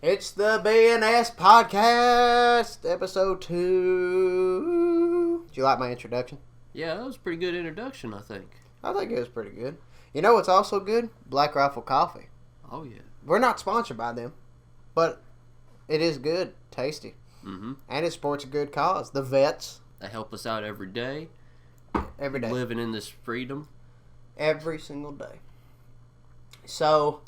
It's the B&S Podcast, episode 2. Did you like my introduction? Yeah, that was a pretty good introduction, I think. I think it was pretty good. You know what's also good? Black Rifle Coffee. Oh, yeah. We're not sponsored by them, but it is good, tasty. Mm-hmm. And it supports a good cause. The vets. They help us out every day. Every day. Living in this freedom. Every single day. So,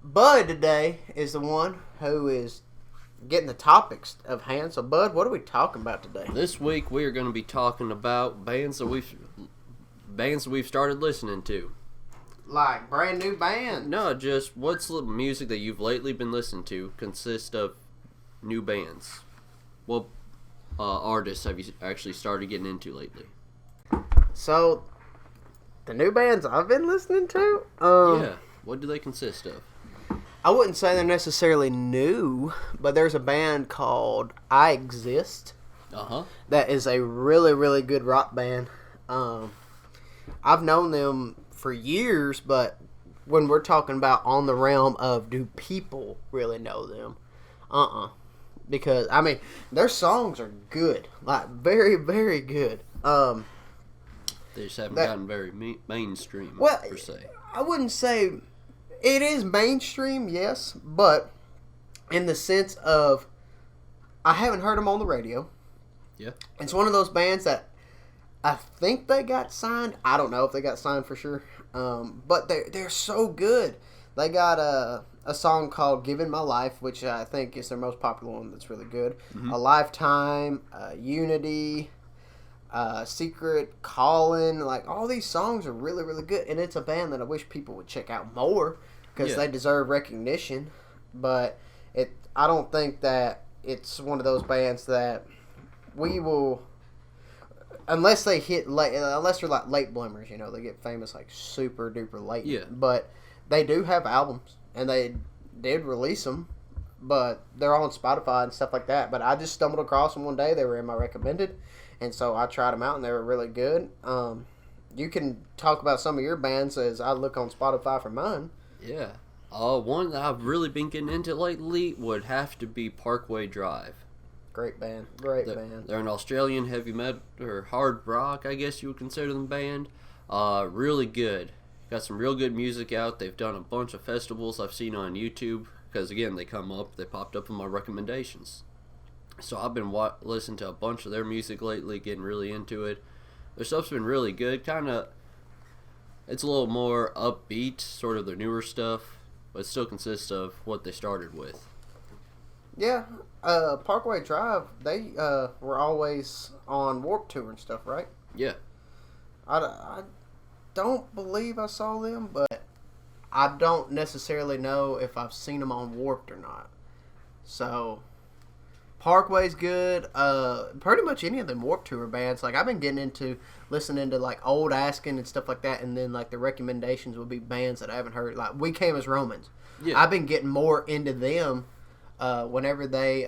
Bud today is the one who is getting the topics of hand. So, Bud, what are we talking about today? This week we are going to be talking about bands that we've started listening to. Like brand new bands? No, just what's the music that you've lately been listening to consist of new bands? What artists have you actually started getting into lately? So, the new bands I've been listening to? Yeah. What do they consist of? I wouldn't say they're necessarily new, but there's a band called I Exist. Uh-huh. That is a really, really good rock band. I've known them for years, but when we're talking about on the realm of do people really know them? Because, I mean, their songs are good. Like, very, very good. They just haven't gotten very mainstream, well, per se. I wouldn't say... It is mainstream, yes, but in the sense of I haven't heard them on the radio. Yeah. It's one of those bands that I think they got signed. I don't know if they got signed for sure, but they're so good. They got a song called "Giving My Life," which I think is their most popular one. That's really good. Mm-hmm. A Lifetime, Unity, Secret, Calling, like all these songs are really, really good, and it's a band that I wish people would check out more because they deserve recognition. But I don't think that it's one of those bands that we will, unless they hit late, unless they're like late bloomers, you know, they get famous like super duper late. Yeah. But they do have albums, and they did release them, but they're on Spotify and stuff like that. But I just stumbled across them one day. They were in my recommended. And so I tried them out, and they were really good. You can talk about some of your bands as I look on Spotify for mine. Yeah. One that I've really been getting into lately would have to be Parkway Drive. Great band. Great band. They're an Australian heavy metal, or hard rock, I guess you would consider them band. Really good. Got some real good music out. They've done a bunch of festivals I've seen on YouTube. Because, again, they popped up in my recommendations. So I've been listening to a bunch of their music lately, getting really into it. Their stuff's been really good. It's a little more upbeat, sort of their newer stuff, but it still consists of what they started with. Yeah, Parkway Drive, they were always on Warped Tour and stuff, right? Yeah. I don't believe I saw them, but I don't necessarily know if I've seen them on Warped or not. So... Parkway's good. Pretty much any of them Warped Tour bands. Like, I've been getting into listening to, like, Old Asking and stuff like that, and then, like, the recommendations would be bands that I haven't heard. Like, We Came as Romans. Yeah. I've been getting more into them whenever they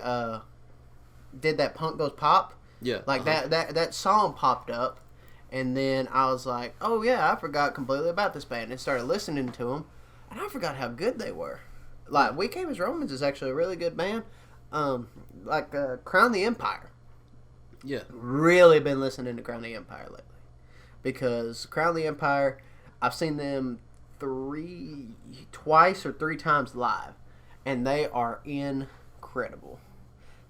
did that Punk Goes Pop. Yeah. Like, that song popped up, and then I was like, oh, yeah, I forgot completely about this band, and started listening to them, and I forgot how good they were. Like, We Came as Romans is actually a really good band. Crown the Empire. Yeah. Really been listening to Crown the Empire lately. Because Crown the Empire, I've seen them twice or three times live. And they are incredible.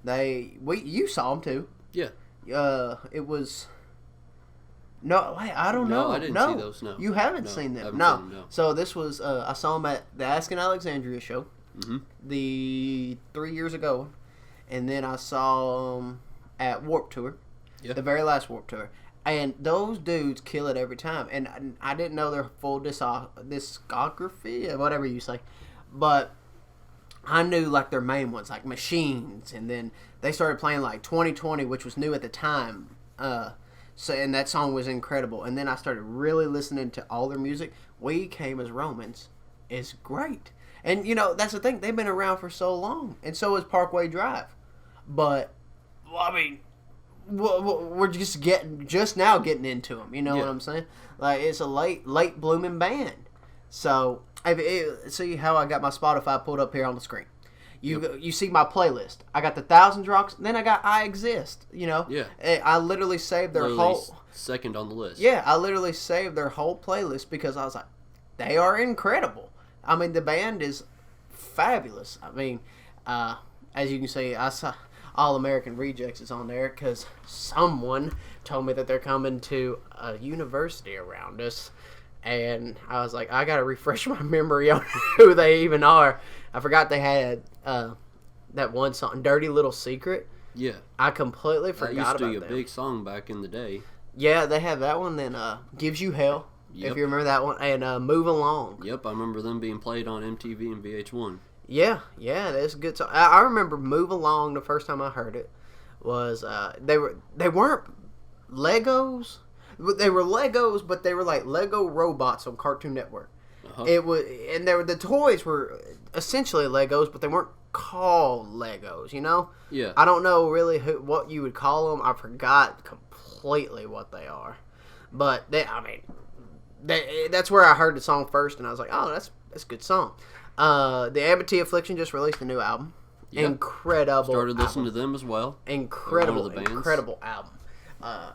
You saw them too. Yeah. It was... No, wait, I don't know. No, I didn't see those, no. You haven't seen them? No. Seen them, no. So this was, I saw them at the Asking Alexandria show. Mm-hmm. The 3 years ago, and then I saw them at Warped Tour, the very last Warped Tour, and those dudes kill it every time. And I didn't know their full discography, whatever you say, but I knew like their main ones, like Machines, and then they started playing like 2020, which was new at the time. And that song was incredible. And then I started really listening to all their music. We Came as Romans is great. And, you know, that's the thing. They've been around for so long. And so is Parkway Drive. But, well, I mean, we're just now getting into them. You know what I'm saying? Like, it's a late blooming band. So, see how I got my Spotify pulled up here on the screen. You see my playlist. I got the Thousands Rocks. Then I got I Exist. Yeah. I literally saved their whole second on the list. Yeah, I literally saved their whole playlist because I was like, they are incredible. I mean, the band is fabulous. I mean, as you can see, I saw All American Rejects is on there because someone told me that they're coming to a university around us. And I was like, I got to refresh my memory on who they even are. I forgot they had that one song, Dirty Little Secret. Yeah. I completely forgot about that. That used to be a big song back in the day. Yeah, they have that one. Then Gives You Hell, if you remember that one. And Move Along. Yep, I remember them being played on MTV and VH1. Yeah, that's a good song. I remember Move Along the first time I heard it was they weren't Legos. They were Legos, but they were like Lego robots on Cartoon Network. Uh-huh. It was, and the toys were essentially Legos, but they weren't called Legos. Yeah. I don't know really what you would call them. I forgot completely what they are, but that's where I heard the song first, and I was like, oh, that's a good song. The Amity Affliction just released a new album. Yep. Incredible. Started listening to them as well. Incredible album.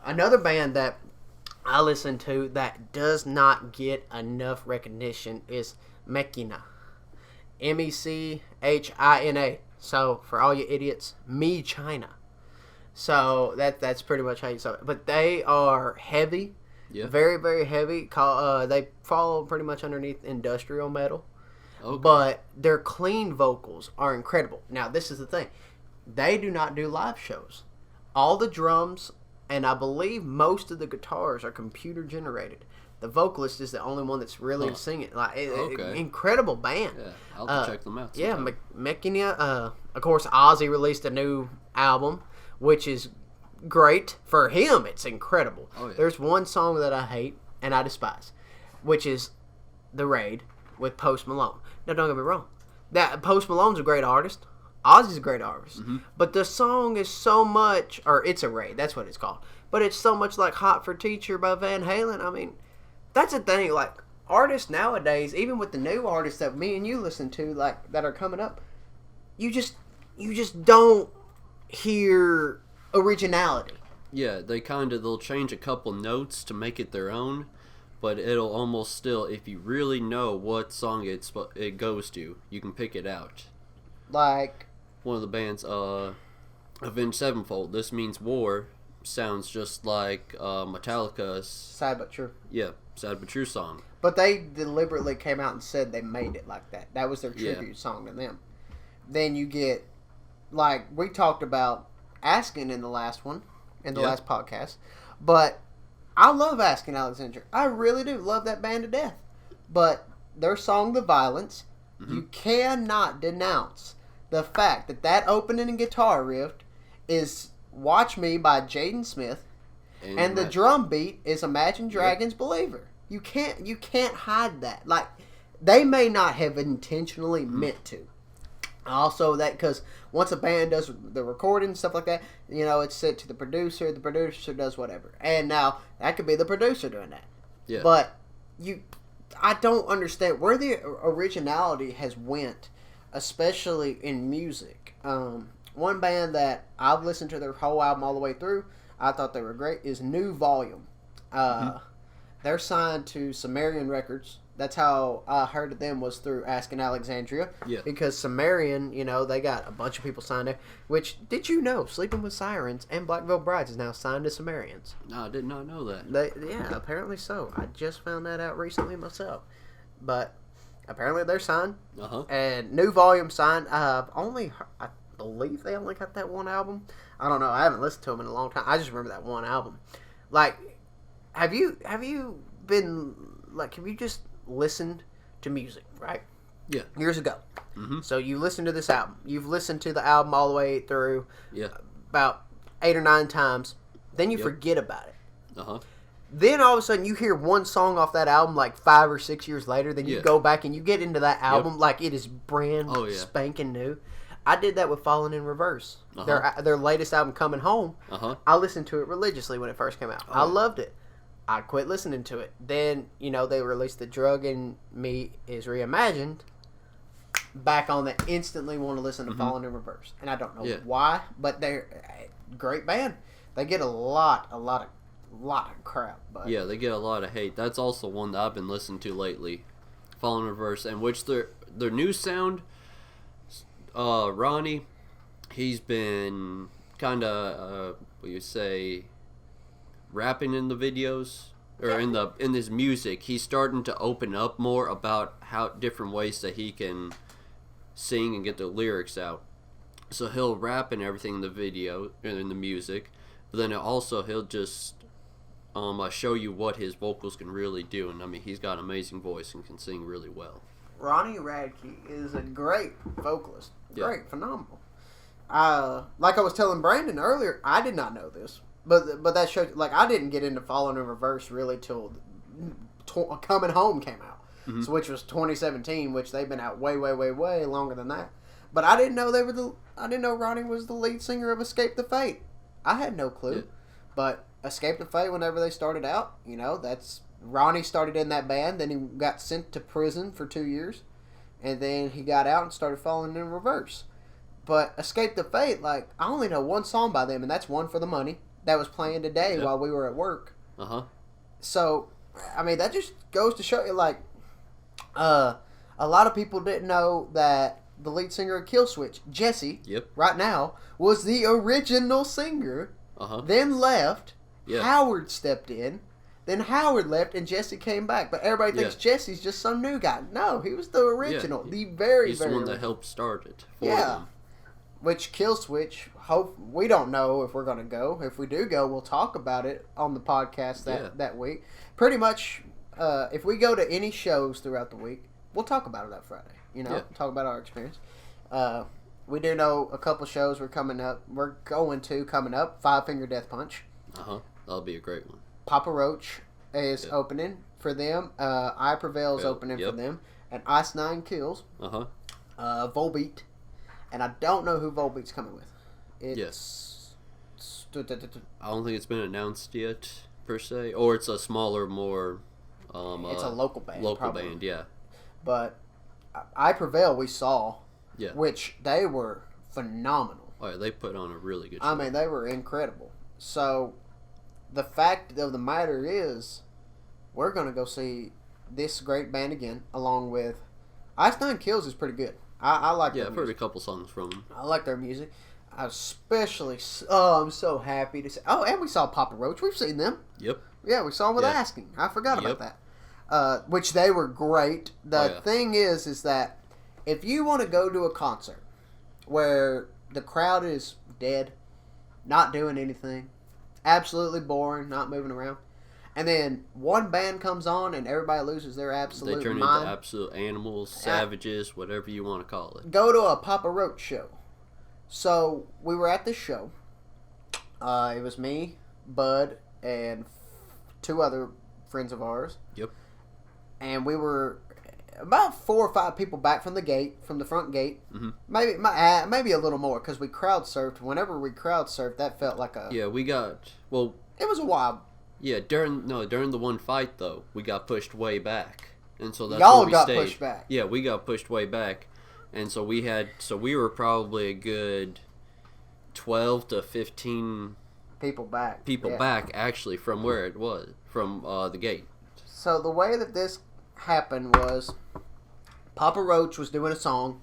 Another band that I listen to that does not get enough recognition is Mechina. Mechina. So, for all you idiots, Me China. So, that's pretty much how you say it. But they are heavy. Yeah. Very, very heavy. They fall pretty much underneath industrial metal. Okay. But their clean vocals are incredible. Now, this is the thing. They do not do live shows. All the drums and I believe most of the guitars are computer generated. The vocalist is the only one that's really singing. Incredible band. Yeah, I'll have to check them out. Yeah, Mechina. Of course, Ozzy released a new album, which is great for him. It's incredible. Oh, yeah. There's one song that I hate and I despise, which is "The Raid" with Post Malone. Now, don't get me wrong. That Post Malone's a great artist. Ozzy's a great artist. Mm-hmm. But the song is so much, or it's a raid, that's what it's called. But it's so much like Hot for Teacher by Van Halen. I mean, that's the thing. Like, artists nowadays, even with the new artists that me and you listen to, like, that are coming up, you just don't hear originality. Yeah, they'll change a couple notes to make it their own, but it'll almost still, if you really know what song it goes to, you can pick it out. Like one of the bands, Avenged Sevenfold, This Means War, sounds just like Metallica's Sad But True. Yeah, Sad But True song. But they deliberately came out and said they made it like that. That was their tribute song to them. Then you get, like, we talked about Askin in the last one, in the last podcast. But I love Askin Alexandria. I really do love that band to death. But their song, The Violence, you cannot denounce the fact that opening guitar riff is Watch Me by Jaden Smith, and the drum beat is Imagine Dragons' Believer. You can't hide that. Like, they may not have intentionally meant to. Also, that because once a band does the recording and stuff like that, it's sent to the producer does whatever. And now, that could be the producer doing that. Yeah. But I don't understand where the originality has went, especially in music. One band that I've listened to their whole album all the way through, I thought they were great, is New Volume. They're signed to Sumerian Records. That's how I heard of them, was through Askin Alexandria. Yeah. Because Sumerian, they got a bunch of people signed there. Which, did you know, Sleeping with Sirens and Black Veil Brides is now signed to Sumerians? No, I did not know that. Apparently so. I just found that out recently myself. But apparently they're signed. And New Volume signed. I believe they only got that one album. I don't know. I haven't listened to them in a long time. I just remember that one album. Like, have you just listened to music, right? Yeah. Years ago. Mm-hmm. So you listened to this album. You've listened to the album all the way through about 8 or 9 times. Then you forget about it. Then all of a sudden you hear one song off that album like 5 or 6 years later. Then you go back and you get into that album like it is brand spanking new. I did that with Falling in Reverse. Their latest album, Coming Home. I listened to it religiously when it first came out. I loved it. I quit listening to it. Then, they released The Drug in Me is Reimagined. back on that instantly want to listen to Falling in Reverse. And I don't know why, but they're a great band. They get a lot of crap. But yeah, they get a lot of hate. That's also one that I've been listening to lately, Falling in Reverse, and which their new sound, Ronnie, he's been kind of, what you say, rapping in the videos. Or in his music, he's starting to open up more about how different ways that he can sing and get the lyrics out. So he'll rap and everything in the video and in the music, but then also he'll just show you what his vocals can really do. And I mean, he's got an amazing voice and can sing really well. Ronnie Radke is a great vocalist, phenomenal. Like I was telling Brandon earlier, I did not know this. But that shows, like, I didn't get into Falling in Reverse really till Coming Home came out, so which was 2017, which they've been out way longer than that. But I didn't know I didn't know Ronnie was the lead singer of Escape the Fate. I had no clue. Yeah. But Escape the Fate, whenever they started out, that's Ronnie started in that band. Then he got sent to prison for 2 years, and then he got out and started Falling in Reverse. But Escape the Fate, like, I only know one song by them, and that's One for the Money. That was playing today while we were at work. So, I mean, that just goes to show you, like, a lot of people didn't know that the lead singer of Killswitch, Jesse, right now, was the original singer, then left, Howard stepped in, then Howard left, and Jesse came back. But everybody thinks Jesse's just some new guy. No, he was the original, the very He's the one that helped start it for them. Which Killswitch, we don't know if we're going to go. If we do go, we'll talk about it on the podcast that week. Pretty much, if we go to any shows throughout the week, we'll talk about it that Friday. Talk about our experience. We do know a couple shows we're going to coming up. Five Finger Death Punch. That'll be a great one. Papa Roach is opening for them. I Prevail is opening for them. And Ice Nine Kills. Volbeat. And I don't know who Volbeat's coming with. I don't think it's been announced yet, per se. Or it's a smaller, more... it's a local band. Local band, yeah. But I Prevail we saw, which they were phenomenal. Oh, yeah, they put on a really good show. I mean, they were incredible. So, the fact of the matter is, we're going to go see this great band again, along with... Ice Nine Kills is pretty good. I like their music. I've heard a couple songs from them. I like their music. I'm so happy to say. Oh, and we saw Papa Roach. We've seen them. Yep. Yeah, we saw them with Asking. I forgot about that. Which they were great. The thing is that if you want to go to a concert where the crowd is dead, not doing anything, absolutely boring, not moving around, and then one band comes on and everybody loses their absolute mind. They turn into absolute animals, savages, whatever you want to call it. Go to a Papa Roach show. So, we were at this show. It was me, Bud, and two other friends of ours. Yep. And we were about 4 or 5 people back from the front gate. Maybe a little more, because we crowd surfed. Whenever we crowd surfed, that felt like a... Yeah, it was a while. Yeah, during the one fight, though, we got pushed way back. And so that's Y'all where we got stayed. pushed back. Yeah, we got pushed way back. And so we were probably a good 12 to 15 people back. Back, actually, from where it was, from the gate. So the way that this happened was Papa Roach was doing a song,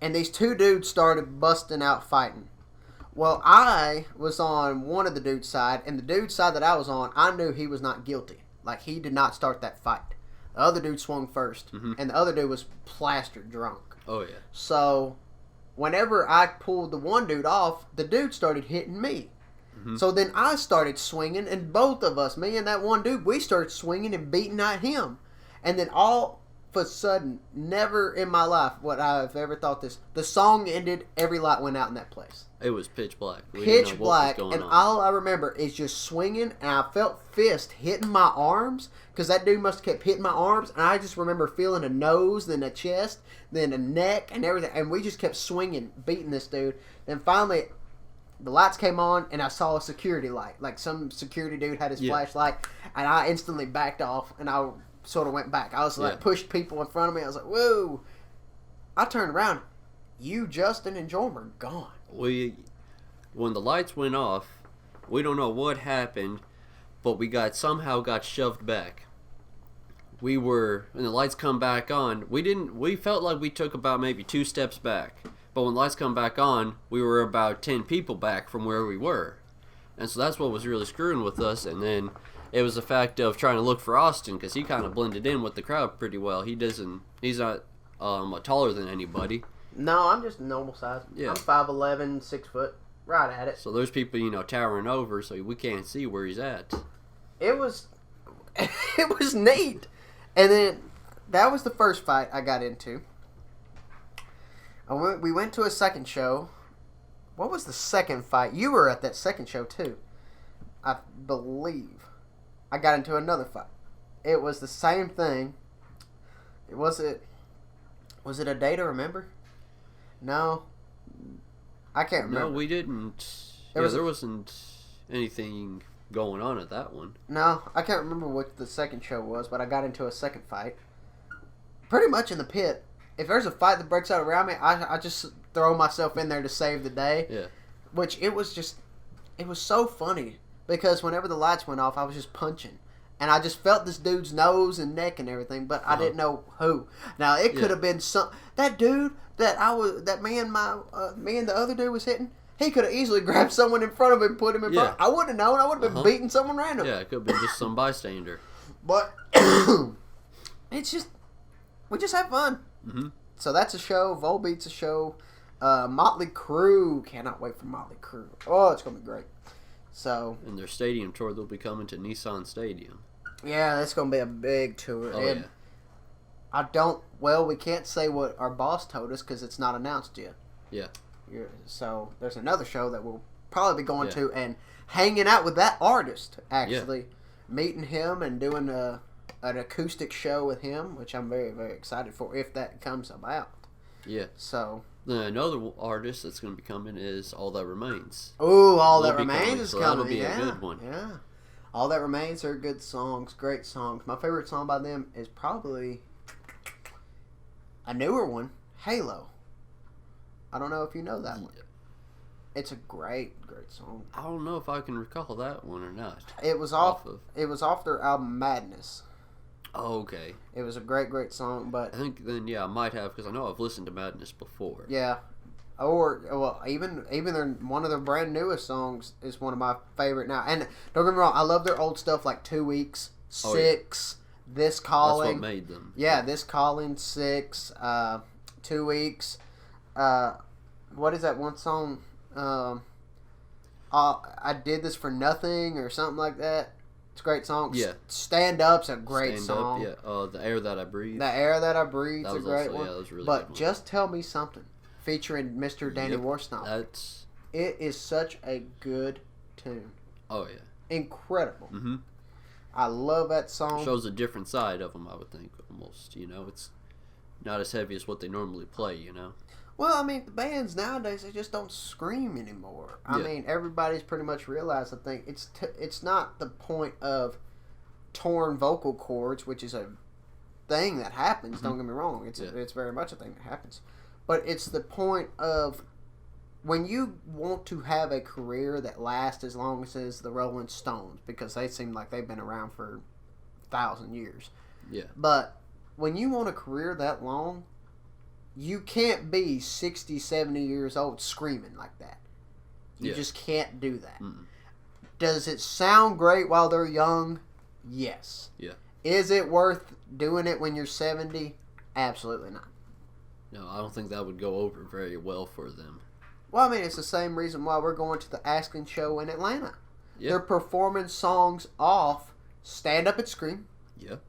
and these two dudes started busting out fighting. Well, I was on one of the dude's side, and the dude's side that I was on, I knew he was not guilty. Like, he did not start that fight. The other dude swung first, and the other dude was plastered drunk. Oh, yeah. So, whenever I pulled the one dude off, the dude started hitting me. So then I started swinging, and both of us, me and that one dude, we started swinging and beating at him. And then all of a sudden, never in my life would I have ever thought this, the song ended, every light went out in that place. It was pitch black. Pitch black, and all I remember is just swinging, and I felt fist hitting my arms, because that dude must have kept hitting my arms, and I just remember feeling a nose, then a chest, then a neck, and everything, and we just kept swinging, beating this dude. Then finally, the lights came on, and I saw a security light. Like, some security dude had his flashlight, and I instantly backed off, and I sort of went back. I was like, pushed people in front of me. I was like, whoa. I turned around. You, Justin, and Jordan are gone. When the lights went off, we don't know what happened, but we somehow got shoved back. When the lights come back on, we felt like we took about maybe 2 steps back. But when the lights come back on, we were about 10 people back from where we were. And so that's what was really screwing with us. And then it was the fact of trying to look for Austin, because he kind of blended in with the crowd pretty well. He's not taller than anybody. No, I'm just normal size. Yeah. I'm 5'11", 6 foot, right at it. So there's people, towering over, so we can't see where he's at. It was neat. And then that was the first fight I got into. We went to a second show. What was the second fight? You were at that second show too, I believe. I got into another fight. It was the same thing. Was it a day to remember? No. I can't remember. No, we didn't. There wasn't anything going on at that one. No, I can't remember what the second show was, but I got into a second fight. Pretty much in the pit. If there's a fight that breaks out around me, I just throw myself in there to save the day. Yeah. Which it was so funny because whenever the lights went off, I was just punching. And I just felt this dude's nose and neck and everything, but I didn't know who. Now, it could have been that dude that me and the other dude was hitting. He could have easily grabbed someone in front of him and put him in front. I wouldn't have known. I would have been beating someone random. Yeah, it could have been just some bystander. But it's just, we just have fun. Mm-hmm. So that's a show. Volbeat's a show. Motley Crue. Cannot wait for Motley Crue. Oh, it's going to be great. So. And their stadium tour, they'll be coming to Nissan Stadium. Yeah, that's going to be a big tour. Oh, and we can't say what our boss told us because it's not announced yet. Yeah. So there's another show that we'll probably be going to and hanging out with that artist, actually. Meeting him and doing an acoustic show with him, which I'm very, very excited for if that comes about. Yeah. So. Another artist that's going to be coming is All That Remains. Oh, All That Remains is coming. That'll be a good one. Yeah. All That Remains are good songs, great songs. My favorite song by them is probably a newer one, Halo. I don't know if you know that one. It's a great, great song. I don't know if I can recall that one or not. It was off their album Madness. Oh, okay. It was a great, great song, but I think then I might have because I know I've listened to Madness before. Yeah, even one of their brand newest songs is one of my favorite now. And don't get me wrong, I love their old stuff like 2 Weeks, 6, This Calling. That's what made them. Yeah, This Calling, 6, 2 Weeks. What is that one song? I Did This for Nothing or something like that. It's a great song. Yeah. Stand Up's a great song. Stand Up, yeah. The Air That I Breathe. The Air That I Breathe is a great one. Yeah, that was really but good Just Tell Me Something, featuring Mr. Danny Worsnop. It is such a good tune. Oh, yeah. Incredible. Mm-hmm. I love that song. It shows a different side of them, I would think, almost. It's not as heavy as what they normally play, Well, I mean, the bands nowadays, they just don't scream anymore. I mean, everybody's pretty much realized, I think, it's not the point of torn vocal cords, which is a thing that happens, don't get me wrong. It's very much a thing that happens. But it's the point of when you want to have a career that lasts as long as the Rolling Stones, because they seem like they've been around for 1,000 years. Yeah. But when you want a career that long, you can't be 60, 70 years old screaming like that. You just can't do that. Mm-mm. Does it sound great while they're young? Yes. Yeah. Is it worth doing it when you're 70? Absolutely not. No, I don't think that would go over very well for them. Well, I mean, it's the same reason why we're going to the Askin show in Atlanta. Yeah. They're performing songs off Stand Up and Scream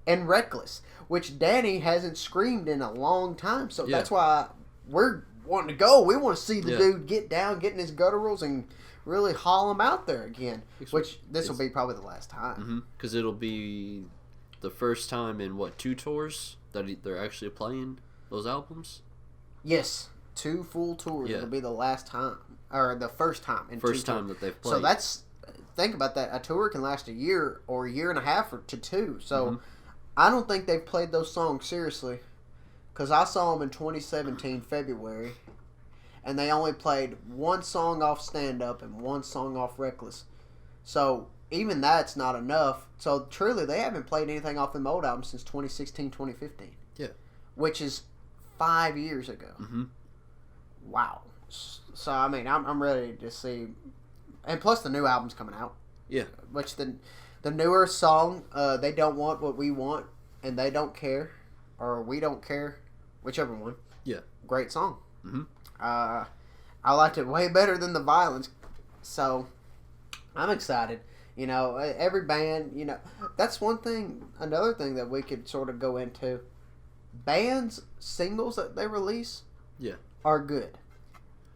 and Reckless, which Danny hasn't screamed in a long time. So that's why we're wanting to go. We want to see the dude get down, get in his gutturals, and really haul him out there again. Which this will be probably the last time. Because it'll be the first time in, 2 tours that they're actually playing those albums? Yes. 2 full tours. Yeah. It'll be the last time. Or the first time. First time that they've played. So that's... Think about that. A tour can last a year or a year and a half to 2. So I don't think they've played those songs seriously Because I saw them in 2017 February, and they only played one song off Stand Up and one song off Reckless. So even that's not enough. So truly, they haven't played anything off the old album since 2016, 2015. Yeah. Which is 5 years ago. Mm-hmm. Wow. So, I mean, I'm ready to see. And plus, the new album's coming out. Yeah. Which the newer song, They Don't Want What We Want, and They Don't Care, or We Don't Care, whichever one. Yeah. Great song. Mm-hmm. I liked it way better than the Violence. So, I'm excited. You know, every band, you know, that's one thing, another thing that we could sort of go into. Bands' singles that they release are good.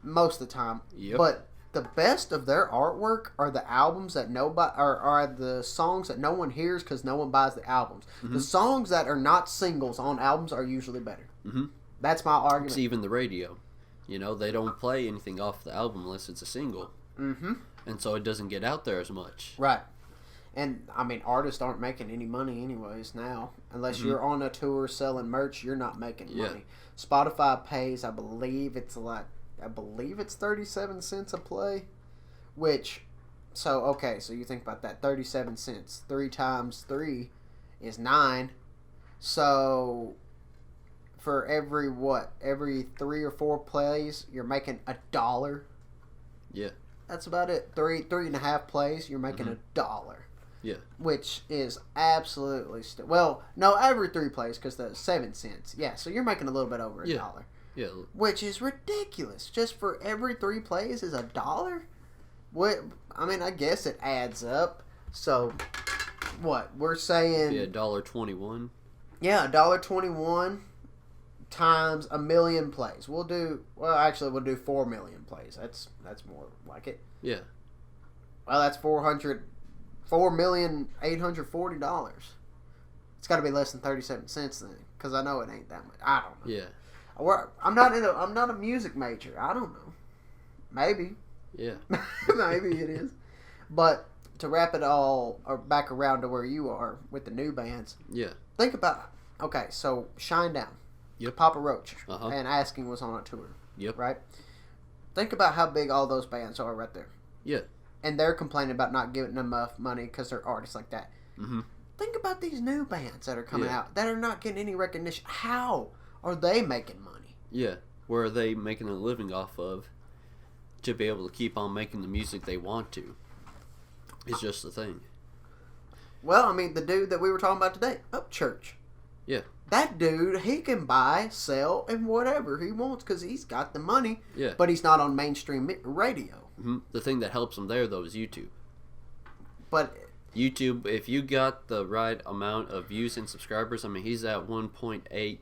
Most of the time. Yep. But the best of their artwork are the albums that nobody, or are the songs that no one hears because no one buys the albums. Mm-hmm. The songs that are not singles on albums are usually better. Mm-hmm. That's my argument. It's even the radio. You know, they don't play anything off the album unless it's a single. Mm-hmm. And so it doesn't get out there as much. Right. And, I mean, artists aren't making any money anyways now. Unless you're on a tour selling merch, you're not making money. Spotify pays, I believe it's 37 cents a play. Which, so you think about that. 37 cents. 3 times 3 is 9. So, for every 3 or 4 plays, you're making $1. Yeah. That's about it. 3.5 plays, you're making $1. Yeah. Which is absolutely well, no, every 3 plays because the 7 cents. Yeah, so you're making a little bit over $1. Yeah. Which is ridiculous. Just for every 3 plays is $1. What? I mean, I guess it adds up. So, what we're saying? Yeah, $1.21. Yeah, $1.21 times 1 million plays. We'll do 4 million plays. That's more like it. Yeah. Well, that's $4,840,000. It's got to be less than 37 cents then, because I know it ain't that much. I don't know. Yeah. I'm not a music major. I don't know. Maybe. Yeah. Maybe it is. But to wrap it all back around to where you are with the new bands. Yeah. Think about so Shine Down. Yep. Papa Roach and Asking was on a tour. Yep. Right? Think about how big all those bands are right there. Yeah. And they're complaining about not giving them enough money because they're artists like that. Mm-hmm. Think about these new bands that are coming out that are not getting any recognition. How are they making money? Yeah. Where are they making a living off of to be able to keep on making the music they want to? It's just the thing. Well, I mean, the dude that we were talking about today, Upchurch. Yeah. That dude, he can buy, sell, and whatever he wants because he's got the money. Yeah. But he's not on mainstream radio. Mm-hmm. The thing that helps him there, though, is YouTube. But YouTube, if you got the right amount of views and subscribers, I mean, he's at 1.8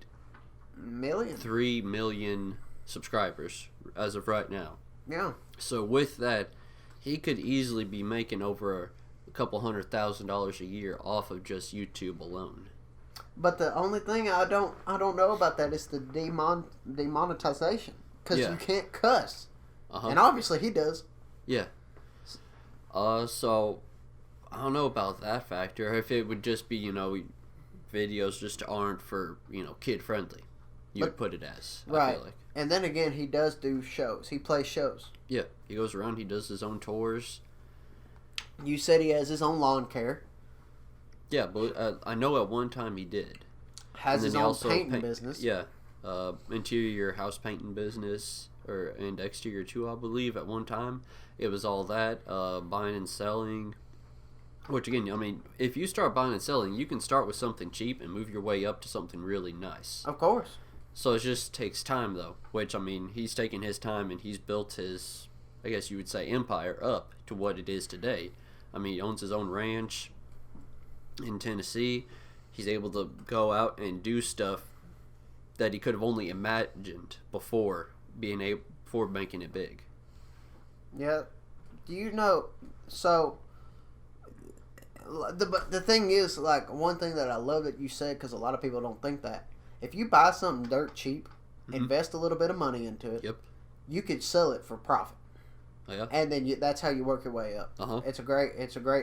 million. 3 million subscribers as of right now. Yeah. So with that, he could easily be making over a couple $100,000 a year off of just YouTube alone. But the only thing I don't know about that is the demonetization because you can't cuss, and obviously he does. Yeah. So I don't know about that factor. If it would just be videos just aren't for kid friendly, would put it as right. I feel like. And then again, he does do shows. He plays shows. Yeah, he goes around. He does his own tours. You said he has his own lawn care. Yeah, but I know at one time he did. Has his own painting business. Yeah, interior house painting business, and exterior too, I believe. At one time, it was all that buying and selling. Which again, I mean, if you start buying and selling, you can start with something cheap and move your way up to something really nice. Of course. So it just takes time, though. Which I mean, he's taken his time and he's built his, I guess you would say, empire up to what it is today. I mean, he owns his own ranch in Tennessee. He's able to go out and do stuff that he could have only imagined before making it big. Yeah. Do you know? So the thing is, like, one thing that I love that you said, because a lot of people don't think that if you buy something dirt cheap, invest a little bit of money into it, you could sell it for profit. Oh, yeah. And then that's how you work your way up. It's a great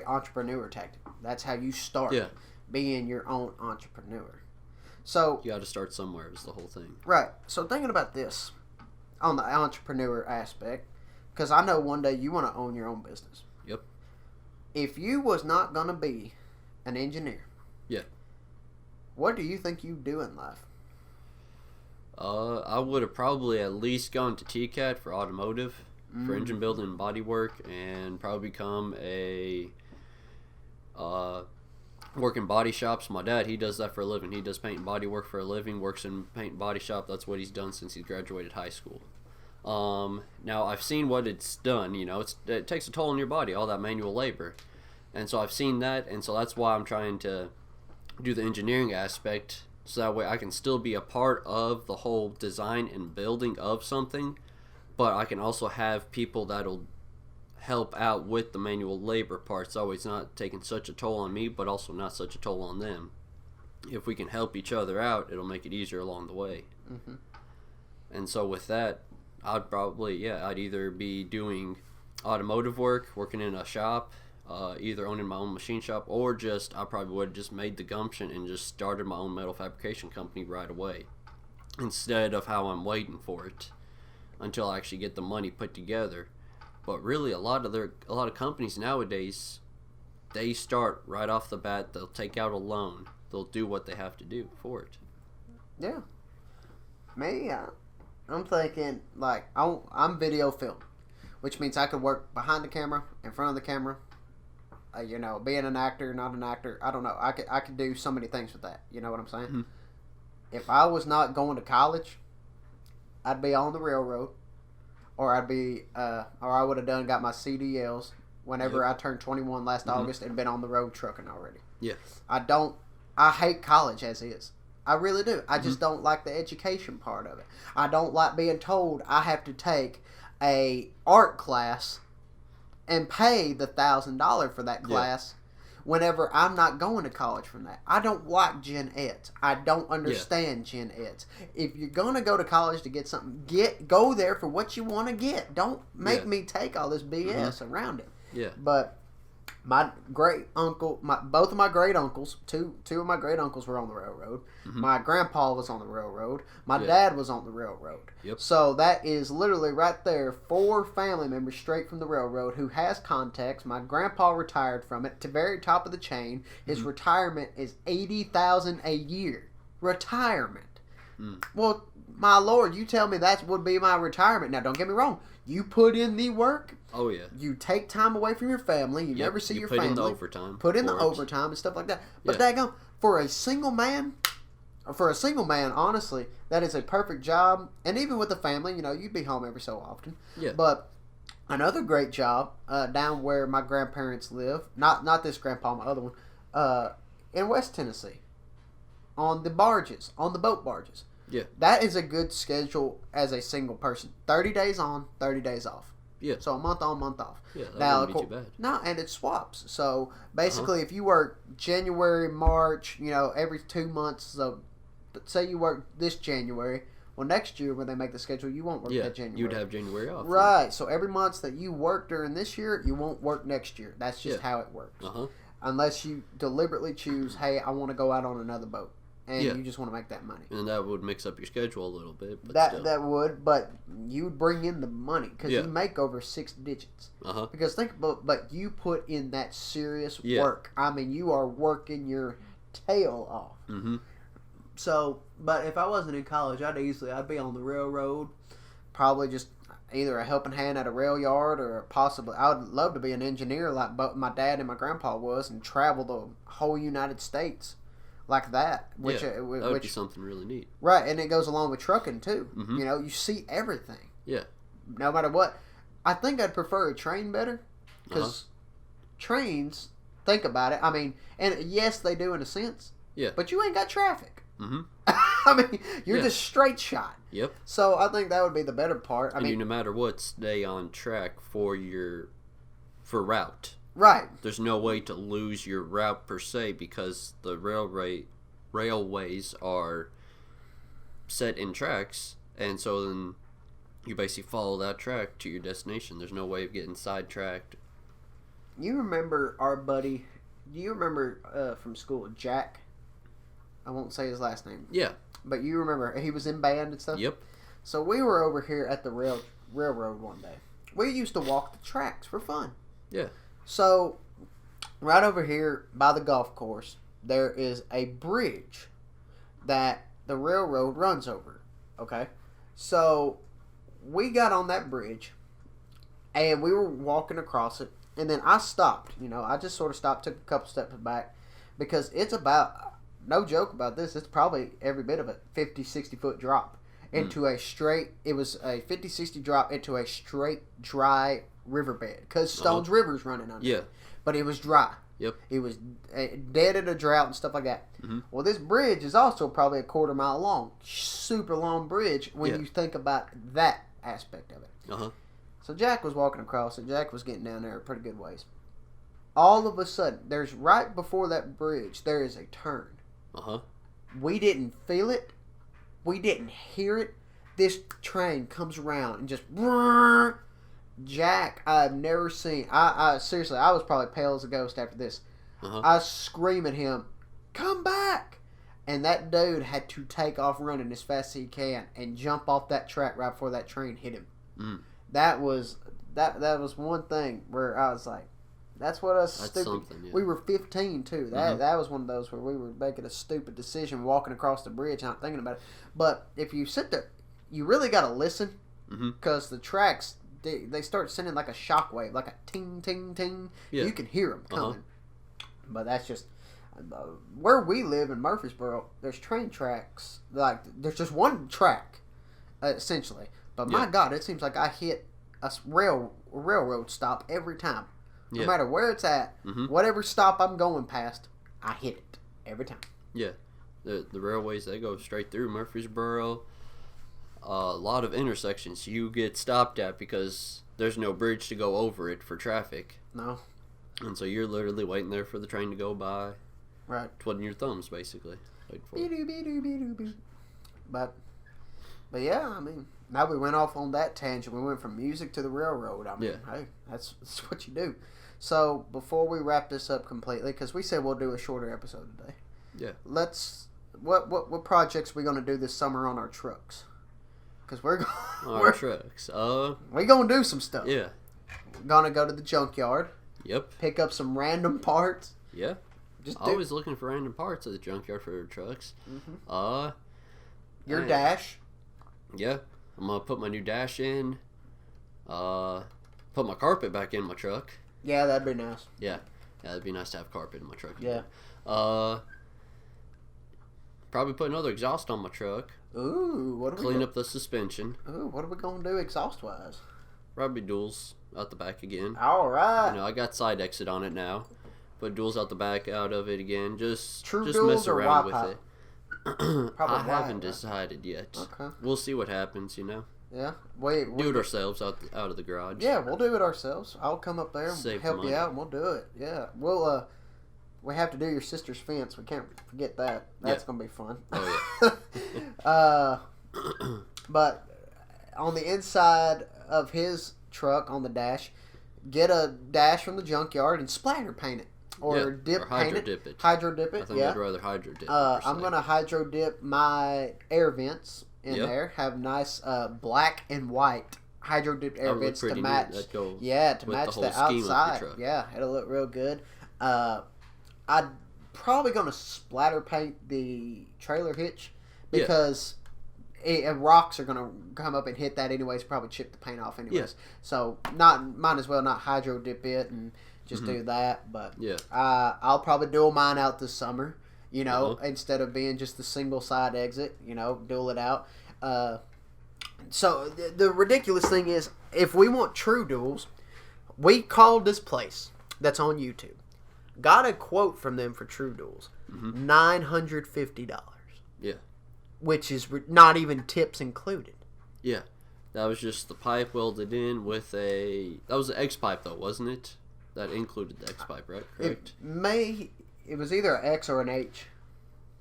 entrepreneur tactic. That's how you start being your own entrepreneur. So you got to start somewhere is the whole thing. Right. So thinking about this on the entrepreneur aspect, because I know one day you want to own your own business. Yep. If you was not going to be an engineer, yeah, what do you think you'd do in life? I would have probably at least gone to TCAT for automotive, for engine building and body work, and probably become a work in body shops. My dad, he does that for a living. He does paint and body work for a living, works in paint and body shop. That's what he's done since he graduated high school. Now, I've seen what it's done. You know, it takes a toll on your body, all that manual labor. And so I've seen that, and so that's why I'm trying to do the engineering aspect, so that way I can still be a part of the whole design and building of something, but I can also have people that'll help out with the manual labor parts, so it's not taking such a toll on me, but also not such a toll on them. If we can help each other out, it'll make it easier along the way. Mm-hmm. And so with that, I'd either be doing automotive work, working in a shop, either owning my own machine shop, or I probably would have just made the gumption and just started my own metal fabrication company right away, instead of how I'm waiting for it until I actually get the money put together. But really, a lot of companies nowadays, they start right off the bat. They'll take out a loan. They'll do what they have to do for it. Yeah. Me, I'm thinking, like, I'm video film, which means I could work behind the camera, in front of the camera. Being an actor, not an actor, I don't know. I could do so many things with that. You know what I'm saying? Mm-hmm. If I was not going to college, I'd be on the railroad, or I would have got my CDLs whenever I turned 21 last August and been on the road trucking already. Yeah. I hate college as is. I really do. I just don't like the education part of it. I don't like being told I have to take a art class and pay the $1,000 for that class whenever I'm not going to college from that. I don't like gen eds. I don't understand gen eds. If you're going to go to college to get something, go there for what you want to get. Don't make me take all this BS around it. Yeah. But my great uncle, both of my great uncles, two of my great uncles were on the railroad. Mm-hmm. My grandpa was on the railroad. My dad was on the railroad. Yep. So that is literally right there 4 family members straight from the railroad who has contacts. My grandpa retired from it to very top of the chain. His retirement is $80,000 a year. Retirement. Mm. Well, my lord, you tell me that would be my retirement. Now, don't get me wrong. You put in the work. Oh, yeah. You take time away from your family. You never see your family. Put in the overtime. Put in the overtime and stuff like that. But daggone, for a single man, honestly, that is a perfect job. And even with the family, you'd be home every so often. Yeah. But another great job down where my grandparents live, not this grandpa, my other one, in West Tennessee, on the boat barges. Yeah. That is a good schedule as a single person. 30 days on, 30 days off. Yeah. So a month on, month off. Yeah, that wouldn't be too bad. No, and it swaps. So basically, if you work January, March, every 2 months. So say you work this January. Well, next year when they make the schedule, you won't work that January. You'd have January off. Right. Then. So every month that you work during this year, you won't work next year. That's just how it works. Unless you deliberately choose, hey, I want to go out on another boat. And you just want to make that money. And that would mix up your schedule a little bit. But that would, but you would bring in the money because you make over 6 digits. Because think about, but you put in that serious work. I mean, you are working your tail off. Mm-hmm. So, but if I wasn't in college, I'd be on the railroad, probably just either a helping hand at a rail yard or possibly, I would love to be an engineer like both my dad and my grandpa was and travel the whole United States. Like that, which that would be something really neat, right? And it goes along with trucking too. Mm-hmm. You see everything. Yeah. No matter what, I think I'd prefer a train better because trains. Think about it. I mean, and yes, they do in a sense. Yeah. But you ain't got traffic. Mm-hmm. I mean, you're just straight shot. Yep. So I think that would be the better part. I mean, no matter what, stay on track for route. Right. There's no way to lose your route per se because the railways are set in tracks, and so then you basically follow that track to your destination. There's no way of getting sidetracked. You remember our buddy? Do you remember from school, Jack? I won't say his last name. Yeah. But you remember, he was in band and stuff? Yep. So we were over here at the railroad one day. We used to walk the tracks for fun. Yeah. So, right over here by the golf course, there is a bridge that the railroad runs over. Okay? So, we got on that bridge, and we were walking across it, and then I stopped. I just sort of stopped, took a couple steps back, because it's about, no joke about this, it's probably every bit of a 50, 60-foot drop into a straight, it was a 50, 60 drop into a straight, dry riverbed, because Stones River's running under it. But it was dry. Yep. It was dead in a drought and stuff like that. Mm-hmm. Well, this bridge is also probably a quarter mile long. Super long bridge when you think about that aspect of it. Uh-huh. So Jack was walking across it. Jack was getting down there a pretty good ways. All of a sudden, there's right before that bridge, there is a turn. Uh-huh. We didn't feel it. We didn't hear it. This train comes around and just... Jack, I've never seen... I seriously, I was probably pale as a ghost after this. Uh-huh. I scream at him, come back! And that dude had to take off running as fast as he can and jump off that track right before that train hit him. Mm. That was one thing where I was like, that's what us That's stupid... something, yeah. We were 15 too. That was one of those where we were making a stupid decision walking across the bridge, not thinking about it. But if you sit there, you really got to listen, because the tracks... They start sending like a shockwave, like a ting, ting, ting. Yeah. You can hear them coming. But that's just... where we live in Murfreesboro, there's train tracks. Like, there's just one track, essentially. But my God, it seems like I hit a railroad stop every time. No matter where it's at, whatever stop I'm going past, I hit it every time. Yeah. The railways, they go straight through Murfreesboro. A lot of intersections you get stopped at because there's no bridge to go over it for traffic. No. And so you're literally waiting there for the train to go by. Right. Twiddling your thumbs, basically. But yeah, I mean, now we went off on that tangent. We went from music to the railroad. I mean, hey, that's what you do. So before we wrap this up completely, because we said we'll do a shorter episode today. Yeah. What projects are we going to do this summer on our trucks? Because we're trucks. We're going to do some stuff. Yeah. We're going to go to the junkyard. Yep. Pick up some random parts. Yeah. Always looking for random parts at the junkyard for trucks. Your dash. Yeah. I'm going to put my new dash in. Put my carpet back in my truck. Yeah, that'd be nice. Yeah. Yeah, it'd be nice to have carpet in my truck. Yeah. Probably put another exhaust on my truck. Ooh, what are we Clean up the suspension. Ooh, what are we going to do exhaust-wise? Probably duals out the back again. All right. I got side exit on it now. Put duals out the back out of it again. Just duals mess around with it. I haven't decided yet. Okay. We'll see what happens, Yeah. Do it ourselves out of the garage. Yeah, we'll do it ourselves. I'll come up there and Save help money. you out, and we'll do it. Yeah. We have to do your sister's fence. We can't forget that. That's going to be fun. Oh, yeah. But on the inside of his truck, on the dash, get a dash from the junkyard and splatter paint it. Or hydro dip it. Hydro dip it, I think I'd rather hydro dip it. I'm going to hydro dip my air vents in there. Have nice black and white hydro dipped air vents to match. To match the outside. Yeah, it'll look real good. I'm probably going to splatter paint the trailer hitch because rocks are going to come up and hit that anyways, probably chip the paint off anyways. Yeah. So might as well not hydro dip it and just do that. But I'll probably dual mine out this summer, instead of being just the single side exit, dual it out. So the ridiculous thing is, if we want true duals, we called this place that's on YouTube. Got a quote from them for true duals. $950. Yeah. Which is not even tips included. Yeah. That was just the pipe welded in with that was an X pipe though, wasn't it? That included the X pipe, right? Correct? It was either an X or an H.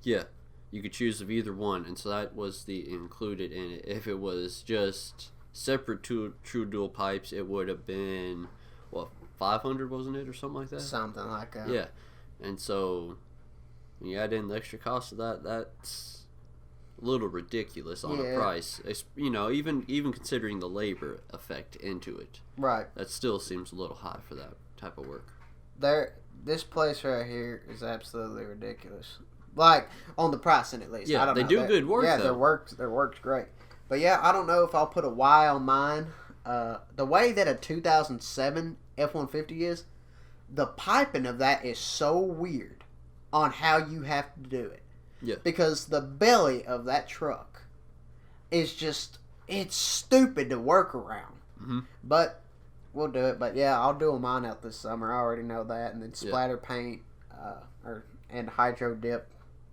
Yeah. You could choose of either one, and so that was the included in it. If it was just separate true dual pipes, it would have been, $500, wasn't it, or something like that? Something like that. Yeah. And so When you add in the extra cost of that, that's a little ridiculous on a price. It's, you know, even considering the labor effect into it. Right. That still seems a little high for that type of work. This place right here is absolutely ridiculous. Like, on the pricing at least. Yeah, I don't they know. do good work, yeah, though. Their work's great. But yeah, I don't know if I'll put a Y on mine. The way that a 2007 F-150 is, the piping of that is so weird on how you have to do it. Yeah. Because the belly of that truck is just, it's stupid to work around. Mm-hmm. But we'll do it. But yeah, I'll do mine out this summer. I already know that. And then splatter paint and hydro dip.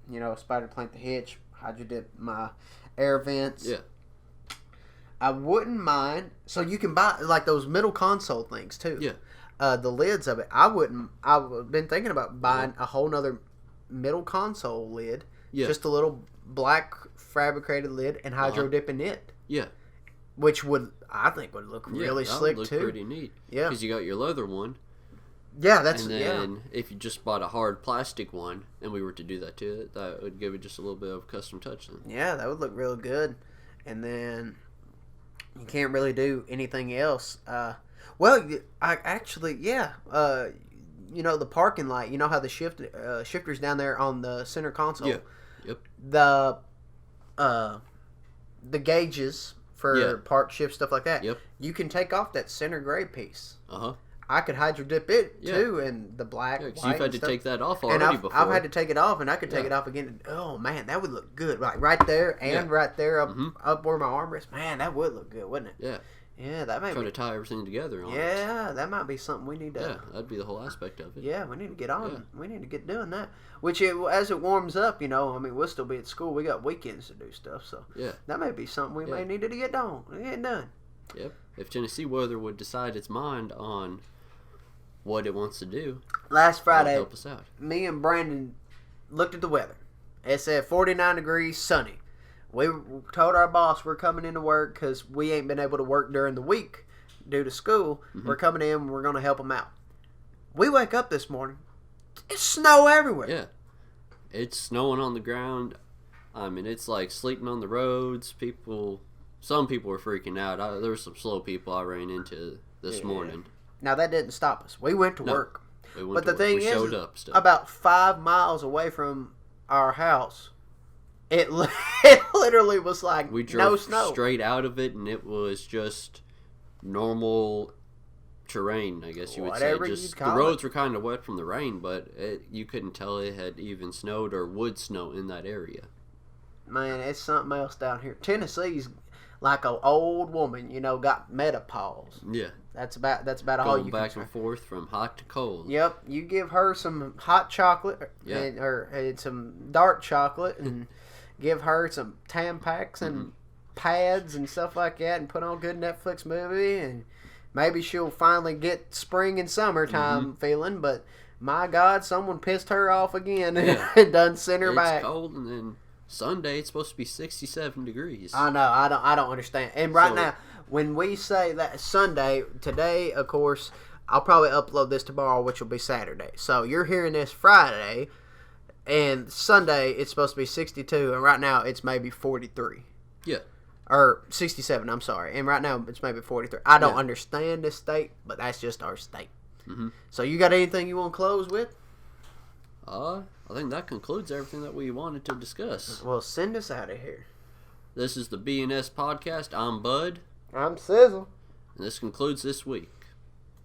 You know, splatter paint the hitch, hydro dip my air vents. Yeah. I wouldn't mind. So you can buy like those middle console things too. Yeah. The lids of it. I've been thinking about buying a whole nother middle console lid. Yeah. Just a little black fabricated lid and hydro dipping it. Yeah. Which I think would look really slick would look too. Pretty neat. Yeah. Because you got your leather one. Yeah, and then if you just bought a hard plastic one and we were to do that to it, that would give it just a little bit of a custom touch then. Yeah, that would look real good. And then you can't really do anything else. You know, the parking light, you know how the shifter's down there on the center console? Yeah. Yep. The gauges for park shift, stuff like that. Yep. You can take off that center gray piece. Uh-huh. I could hydro dip it too, and the black. Yeah, because you've had to take that off already before. I've had to take it off, and I could take it off again. And, oh man, that would look good. Like right there and right there up where my armrest. Man, that would look good, wouldn't it? Yeah. Yeah, that might try to tie everything together on it. Yeah, that might be something we need to. Yeah, that'd be the whole aspect of it. Yeah, we need to get on. Yeah. We need to get doing that. Which, as it warms up, you know, I mean, we'll still be at school. We got weekends to do stuff, so that may be something we may need to get done. Yep. If Tennessee weather would decide its mind on what it wants to do, last Friday, help us out. Me and Brandon looked at the weather. It said 49 degrees, sunny. We told our boss we're coming into work because we ain't been able to work during the week due to school. Mm-hmm. We're coming in. We're going to help them out. We wake up this morning. It's snow everywhere. Yeah. It's snowing on the ground. I mean, it's like sleeting on the roads. Some people were freaking out. There were some slow people I ran into this morning. Now, that didn't stop us. We went to work. But the thing is, about 5 miles away from our house, it literally was like we drove no snow. Straight out of it, and it was just normal terrain, I guess you would say. Just the roads were kind of wet from the rain, but you couldn't tell it had even snowed or would snow in that area. Man, it's something else down here. Tennessee's like an old woman, you know, got menopause. Yeah. That's about all you can go back and forth from hot to cold. Yep. You give her some hot chocolate and some dark chocolate and give her some Tampax and pads and stuff like that and put on a good Netflix movie and maybe she'll finally get spring and summertime feeling, but my God, someone pissed her off again and done sent her back. It's cold, and then Sunday it's supposed to be 67 degrees. I know. I don't understand. And now, when we say that Sunday, today, of course, I'll probably upload this tomorrow, which will be Saturday. So you're hearing this Friday, and Sunday it's supposed to be 62, and right now it's maybe 43. Yeah. Or 67, I'm sorry. And right now it's maybe 43. I don't understand this state, but that's just our state. Mm-hmm. So you got anything you want to close with? I think that concludes everything that we wanted to discuss. Well, send us out of here. This is the B&S Podcast. I'm Bud. I'm Sizzle. And this concludes this week.